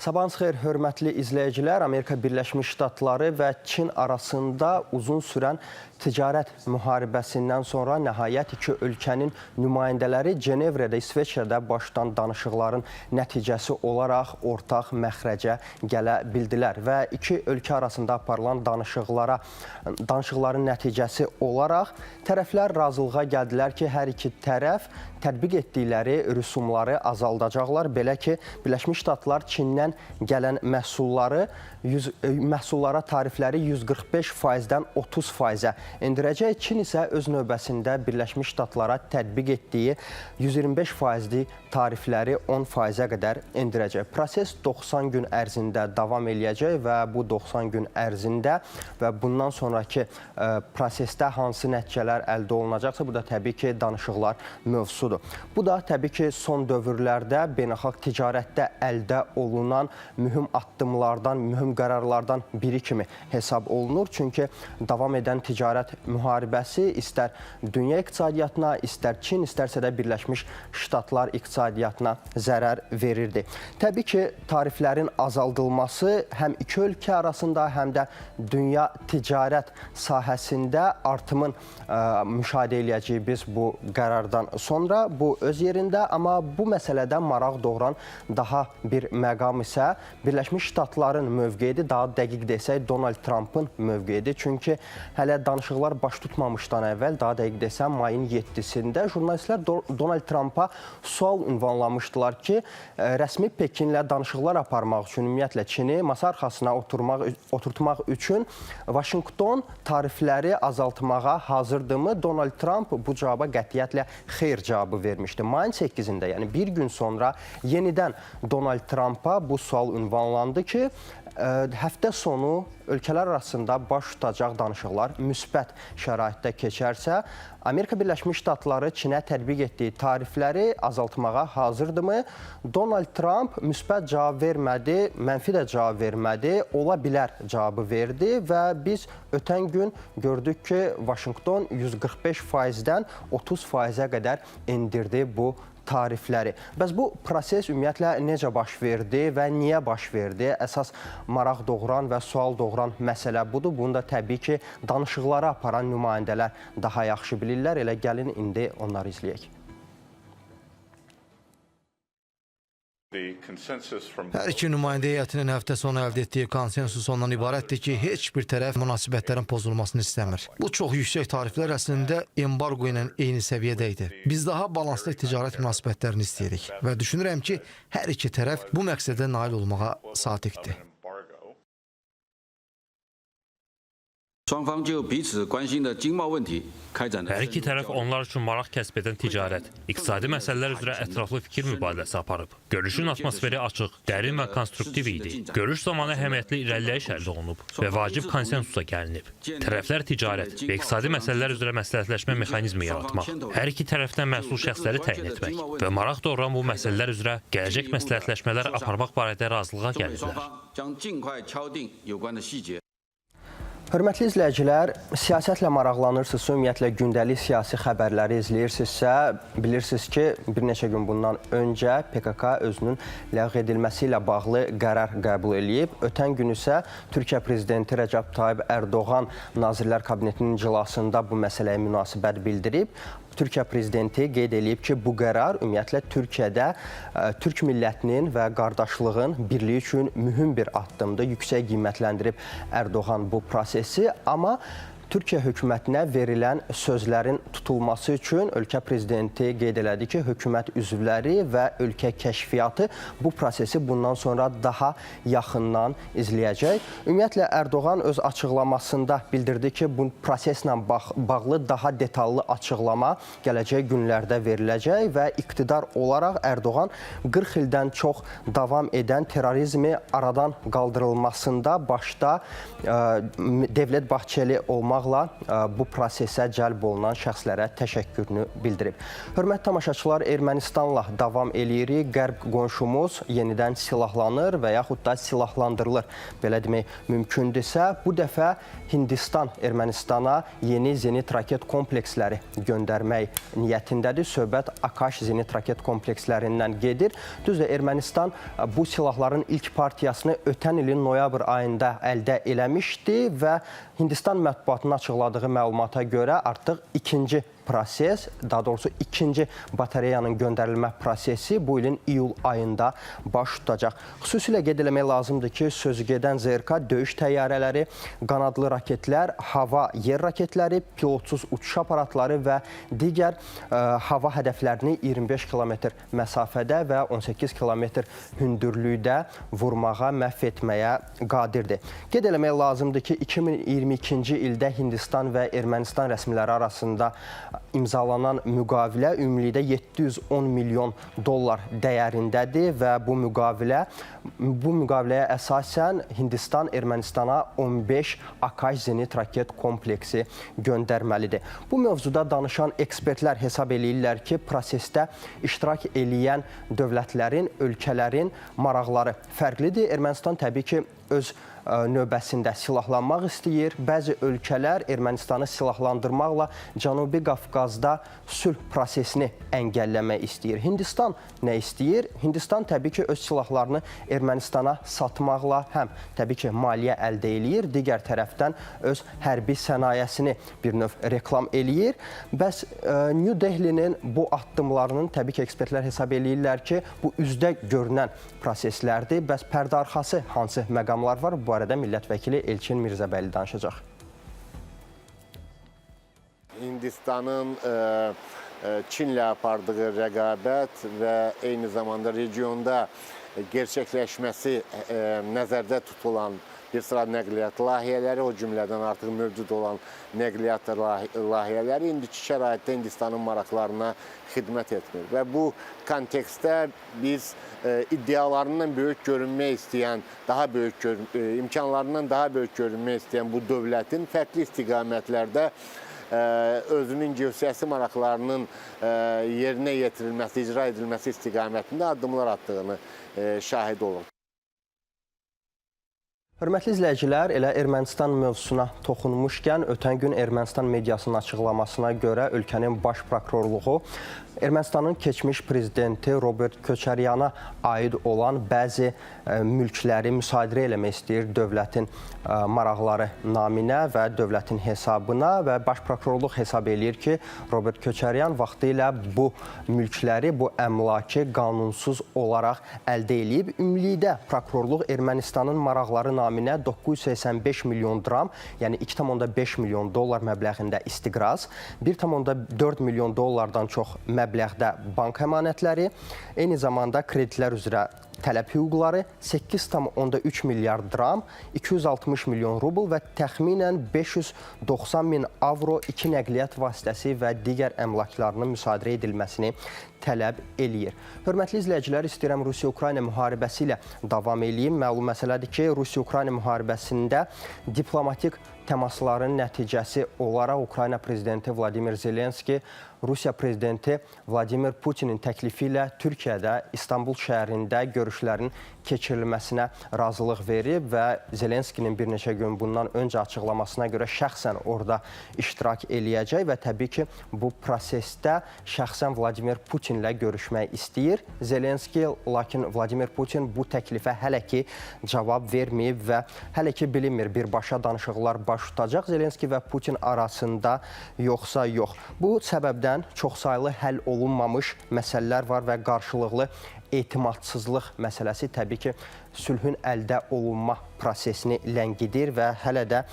Sabahınız xeyir, hörmətli izləyicilər. Amerika Birləşmiş Ştatları və Çin arasında uzun sürən ticarət müharibəsindən sonra nəhayət iki ölkənin nümayəndələri Cenevrədə, İsveçrədə başlayan danışıqların nəticəsi olaraq ortaq məxrəcə gələ bildilər və iki ölkə arasında aparılan danışıqların nəticəsi olaraq tərəflər razılığa gəldilər ki, hər iki tərəf tətbiq etdikləri rüsumları azaldacaqlar. Belə ki, Birləşmiş Ştatlar Çindən gələn məhsullara tarifləri 145%-dən 30%-ə endirəcək. Çin isə öz növbəsində Birləşmiş Ştatlara tətbiq etdiyi 125%lik tarifləri 10%-ə qədər endirəcək. Proses 90 gün ərzində davam eləyəcək və bu 90 gün ərzində və bundan sonraki prosesdə hansı nəticələr əldə olunacaqsa, bu da təbii ki, danışıqlar mövzusudur. Bu da təbii ki, son dövrlərdə beynəlxalq ticarətdə əldə olunan mühüm addımlardan, mühüm qərarlardan biri kimi hesab olunur. Çünki davam edən ticarət müharibəsi istər dünya iqtisadiyyatına, istər Çin, istərsə də Birləşmiş Ştatlar iqtisadiyyatına zərər verirdi. Təbii ki, tariflərin azaldılması həm iki ölkə arasında, həm də dünya ticarət sahəsində artımın müşahidə eləyəcəyik biz bu qərardan sonra. Bu öz yerində, amma bu məsələdə maraq doğuran daha bir məqam isə Birləşmiş Ştatların mövqeyidir, daha dəqiq desək Donald Trump'ın mövqeyidir. Çünki hələ danışıqlar baş tutmamışdan əvvəl, daha dəqiq desəm mayın 7-sində jurnalistlər Donald Trump'a sual ünvanlamışdılar ki, rəsmi Pekinlə danışıqlar aparmaq üçün, ümumiyyətlə Çini masa arxasına oturtmaq üçün Vaşinqton tarifləri azaltmağa hazırdırmı? Donald Trump bu cavaba qətiyyətlə xeyr cavabı vermişdi. Mayın 8-də, yəni bir gün sonra yenidən Donald Trump'a bu sual ünvanlandı ki, həftə sonu ölkələr arasında baş tutacaq danışıqlar müsbət şəraitdə keçərsə, Amerika Birləşmiş Ştatları Çinə tətbiq etdiyi tarifləri azaltmağa hazırdırmı? Donald Trump müsbət cavab vermədi, mənfi də cavab vermədi, ola bilər cavabı verdi və biz ötən gün gördük ki, Vaşinqton 145%-dən 30%-ə qədər endirdi bu tarifləri. Bəs bu proses ümumiyyətlə necə baş verdi və niyə baş verdi? Əsas maraq doğuran və sual doğuran məsələ budur. Bunu da təbii ki, danışıqları aparan nümayəndələr daha yaxşı bilirlər. Elə gəlin indi onları izləyək. Hər iki nümayəndə heyətinin həftə sonu əldə etdiyi konsensus ondan ibarətdir ki, heç bir tərəf münasibətlərin pozulmasını istəmir. Bu çox yüksək tariflər əslində embargo ilə eyni səviyyədə idi. Biz daha balanslı ticarət münasibətlərini istəyirik və düşünürəm ki, hər iki tərəf bu məqsədə nail olmağa sadiqdir. Hər iki tərəf onlar üçün maraq kəsb edən ticarət, iqtisadi məsələlər üzrə ətraflı fikir mübadiləsi aparıb. Görüşün atmosferi açıq, dərin və konstruktiv idi. Görüş zamanı əhəmiyyətli irəliləyiş əldə olunub və vacib konsensusa gəlinib. Tərəflər ticarət və iqtisadi məsələlər üzrə məsləhətləşmə mexanizmi yaratmaq, hər iki tərəfdən məsul şəxsləri təyin etmək və maraq doğuran bu məsələlər üzrə gələcək məsləhətləşmələr aparmaq barədə razılığa gəliblər. Hörmətli izləyicilər, siyasətlə maraqlanırsınızsa, ümumiyyətlə gündəlik siyasi xəbərləri izləyirsinizsə, bilirsiniz ki, bir neçə gün bundan öncə PKK özünün ləğv edilməsi ilə bağlı qərar qəbul edib. Ötən gün isə Türkiyə Prezidenti Rəcəb Tayyib Ərdoğan Nazirlər Kabinetinin iclasında bu məsələyə münasibət bildirib. Türkiyə Prezidenti qeyd edib ki, bu qərar ümumiyyətlə Türkiyədə Türk millətinin və qardaşlığın birliyi üçün mühüm bir addımdır. Yüksək qiymətləndirib Ərdoğan bu prosesi, amma Türkiyə hökumətinə verilən sözlərin tutulması üçün ölkə prezidenti qeyd elədi ki, hökumət üzvləri və ölkə kəşfiyyatı bu prosesi bundan sonra daha yaxından izləyəcək. Ümumiyyətlə, Ərdoğan öz açıqlamasında bildirdi ki, bu proseslə bağlı daha detallı açıqlama gələcək günlərdə veriləcək və iqtidar olaraq Ərdoğan 40 ildən çox davam edən terrorizmi aradan qaldırılmasında başda Devlet Bahçeli olmaq olmaqla bu prosesə cəlb olunan şəxslərə təşəkkürünü bildirib. Hörmətli tamaşaçılar, Ermənistanla davam eləyirik. Qərb qonşumuz yenidən silahlanır və yaxud da silahlandırılır. Belə demək mümkündürsə, bu dəfə Hindistan Ermənistana yeni zenit raket kompleksləri göndərmək niyyətindədir. Söhbət Akash zenit raket komplekslərindən gedir. Düzdür, Ermənistan bu silahların ilk partiyasını ötən ilin noyabr ayında əldə eləmişdi və Hindistan mətbuatının açıqladığı məlumata görə artıq ikinci proses, daha doğrusu ikinci batareyanın göndərilmə prosesi bu ilin iyul ayında baş tutacaq. Xüsusilə qeyd eləmək lazımdır ki, sözügedən ZRK döyüş təyyarələri, qanadlı raketlər, hava yer raketləri, pilotsuz uçuş aparatları və digər hava hədəflərini 25 kilometr məsafədə və 18 kilometr hündürlükdə vurmağa, məhv etməyə qadirdir. Qeyd eləmək lazımdır ki, 2022-ci ildə Hindistan və Ermənistan rəsmiləri arasında imzalanan müqavilə ümumilikdə 710 milyon dollar dəyərindədir və bu müqaviləyə əsasən Hindistan Ermənistana 15 Akash zenit raket kompleksi göndərməlidir. Bu mövzuda danışan ekspertlər hesab eləyirlər ki, prosesdə iştirak eləyən dövlətlərin, ölkələrin maraqları fərqlidir. Ermənistan təbii ki, öz növbəsində silahlanmaq istəyir. Bəzi ölkələr Ermənistanı silahlandırmaqla Cənubi Qafqazda sülh prosesini əngəlləmək istəyir. Hindistan nə istəyir? Hindistan təbii ki, öz silahlarını Ermənistana satmaqla həm təbii ki, maliyyə əldə eləyir, digər tərəfdən öz hərbi sənayesini bir növ reklam eləyir. Bəs New Delhi'nin bu addımlarının təbii ki, ekspertlər hesab eləyirlər ki, bu üzdə görünən proseslərdir. Bəs pərdə arxası hansı məqamlar var? Bu arada millət vəkili Elçin Mirzəbəyli danışacaq. Hindistanın Çinlə apardığı rəqabət və eyni zamanda regionda gerçəkləşməsi nəzərdə tutulan bir sıra nəqliyyat layihələri, o cümlədən artıq mövcud olan nəqliyyat layihələri indiki şəraitdə Hindistanın maraqlarına xidmət etmir. Və bu kontekstdə biz iddialarından böyük görünmək istəyən, imkanlarından daha böyük görünmək istəyən bu dövlətin fərqli istiqamətlərdə özünün geosiyasi maraqlarının yerinə yetirilməsi, icra edilməsi istiqamətində addımlar attığını şahid olub. Hörmətli izləyicilər, elə Ermənistan mövzusuna toxunmuşkən, ötən gün Ermənistan mediasının açıqlamasına görə ölkənin baş prokurorluğu Ermənistanın keçmiş prezidenti Robert Köçəryana aid olan bəzi mülkləri müsadirə eləmək istəyir dövlətin maraqları naminə və dövlətin hesabına və baş prokurorluq hesab eləyir ki, Robert Köçəryan vaxtilə bu mülkləri, bu əmlakı qanunsuz olaraq əldə eləyib. Ümumilikdə prokurorluq Ermənistanın maraqları naminə 985 milyon dram, yəni 2,5 milyon dollar məbləğində istiqraz, 1,4 milyon dollardan çox məbləğdə bank əmanətləri, eyni zamanda kreditlər üzrə tələb hüquqları, 8,3 milyard dram, 260 milyon rubl və təxminən 590 min avro 2 nəqliyyat vasitəsi və digər əmlaklarının müsadirə edilməsini tələb eləyir. Hörmətli izləyicilər, istəyirəm Rusiya-Ukrayna müharibəsi ilə davam eləyim. Məlum məsələdir ki, Rusiya-Ukrayna müharibəsində diplomatik təmasların nəticəsi olaraq Ukrayna prezidenti Vladimir Zelenski Rusiya prezidenti Vladimir Putinin təklifi ilə Türkiyədə, İstanbul şəhərində görüşlərin keçirilməsinə razılıq verib və Zelenskinin bir neçə gün bundan öncə açıqlamasına görə şəxsən orada iştirak eləyəcək və təbii ki, bu prosesdə şəxsən Vladimir Putinlə görüşmək istəyir Zelenski, lakin Vladimir Putin bu təklifə hələ ki cavab verməyib və hələ ki bilinmir birbaşa danışıqlar baş tutacaq Zelenski və Putin arasında yoxsa yox. Bu səbəbdən çoxsaylı həll olunmamış məsələlər var və qarşılıqlı etimadsızlıq məsələsi təbii ki, sülhün əldə olunma prosesini ləngidir və hələ də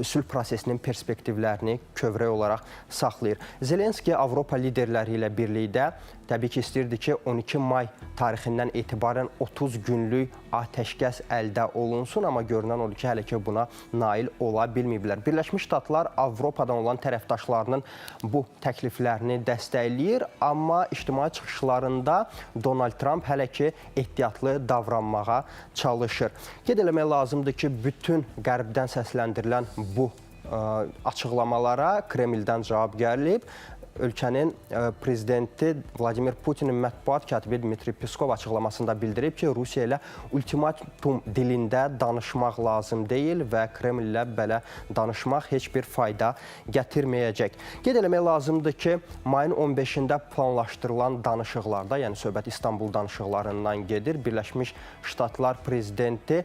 sülh prosesinin perspektivlərini kövrək olaraq saxlayır. Zelenski Avropa liderləri ilə birlikdə təbii ki, istəyirdi ki, 12 may tarixindən etibarən 30 günlük atəşkəs əldə olunsun, amma görünən odur ki, hələ ki buna nail ola bilməyiblər. Birləşmiş Ştatlar Avropadan olan tərəfdaşlarının bu təkliflərini dəstəkləyir, amma ictimai çıxışlarında Donald Trump hələ ki ehtiyatlı davranmağa çalışır. Qeyd eləmək lazımdır ki, bütün qərbdən səsləndirilən bu açıqlamalara Kremldən cavab gəlib. Ölkənin prezidenti Vladimir Putinin mətbuat katibi Dmitri Peskov açıqlamasında bildirib ki, Rusiya ilə ultimatum dilində danışmaq lazım deyil və Kreml ilə belə danışmaq heç bir fayda gətirməyəcək. Qeyd eləmək lazımdır ki, mayın 15-də planlaşdırılan danışıqlarda, yəni söhbət İstanbul danışıqlarından gedir. Birləşmiş Ştatlar prezidenti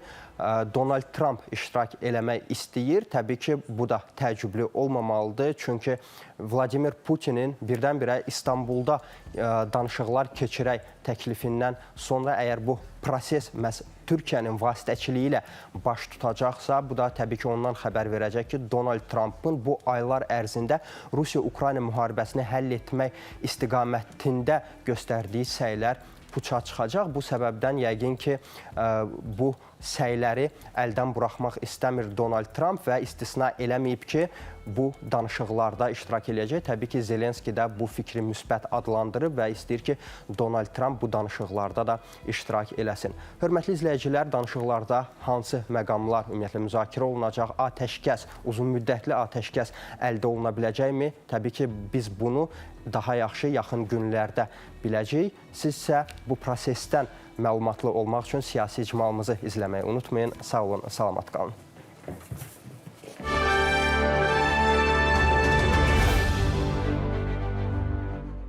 Donald Trump iştirak eləmək istəyir. Təbii ki, bu da təəccüblü olmamalıdır. Çünki Vladimir Putinin birdən-birə İstanbulda danışıqlar keçirək təklifindən sonra əgər bu proses məhz Türkiyənin vasitəçiliyi ilə baş tutacaqsa, bu da təbii ki, ondan xəbər verəcək ki, Donald Trumpın bu aylar ərzində Rusiya-Ukrayna müharibəsini həll etmək istiqamətində göstərdiyi səylər puça çıxacaq. Bu səbəbdən yəqin ki, bu səyləri əldən buraxmaq istəmir Donald Trump və istisna eləməyib ki, bu danışıqlarda iştirak eləyəcək. Təbii ki, Zelenski də bu fikri müsbət adlandırıb və istəyir ki, Donald Trump bu danışıqlarda da iştirak eləsin. Hörmətli izləyicilər, danışıqlarda hansı məqamlar ümumiyyətlə müzakirə olunacaq? Atəşkəs, uzun müddətli atəşkəs əldə oluna biləcəkmi? Təbii ki, biz bunu daha yaxşı yaxın günlərdə biləcəyik. Siz isə bu prosesdən məlumatlı olmaq üçün siyasi icmalımızı izləməyi unutmayın. Sağ olun, salamat qalın.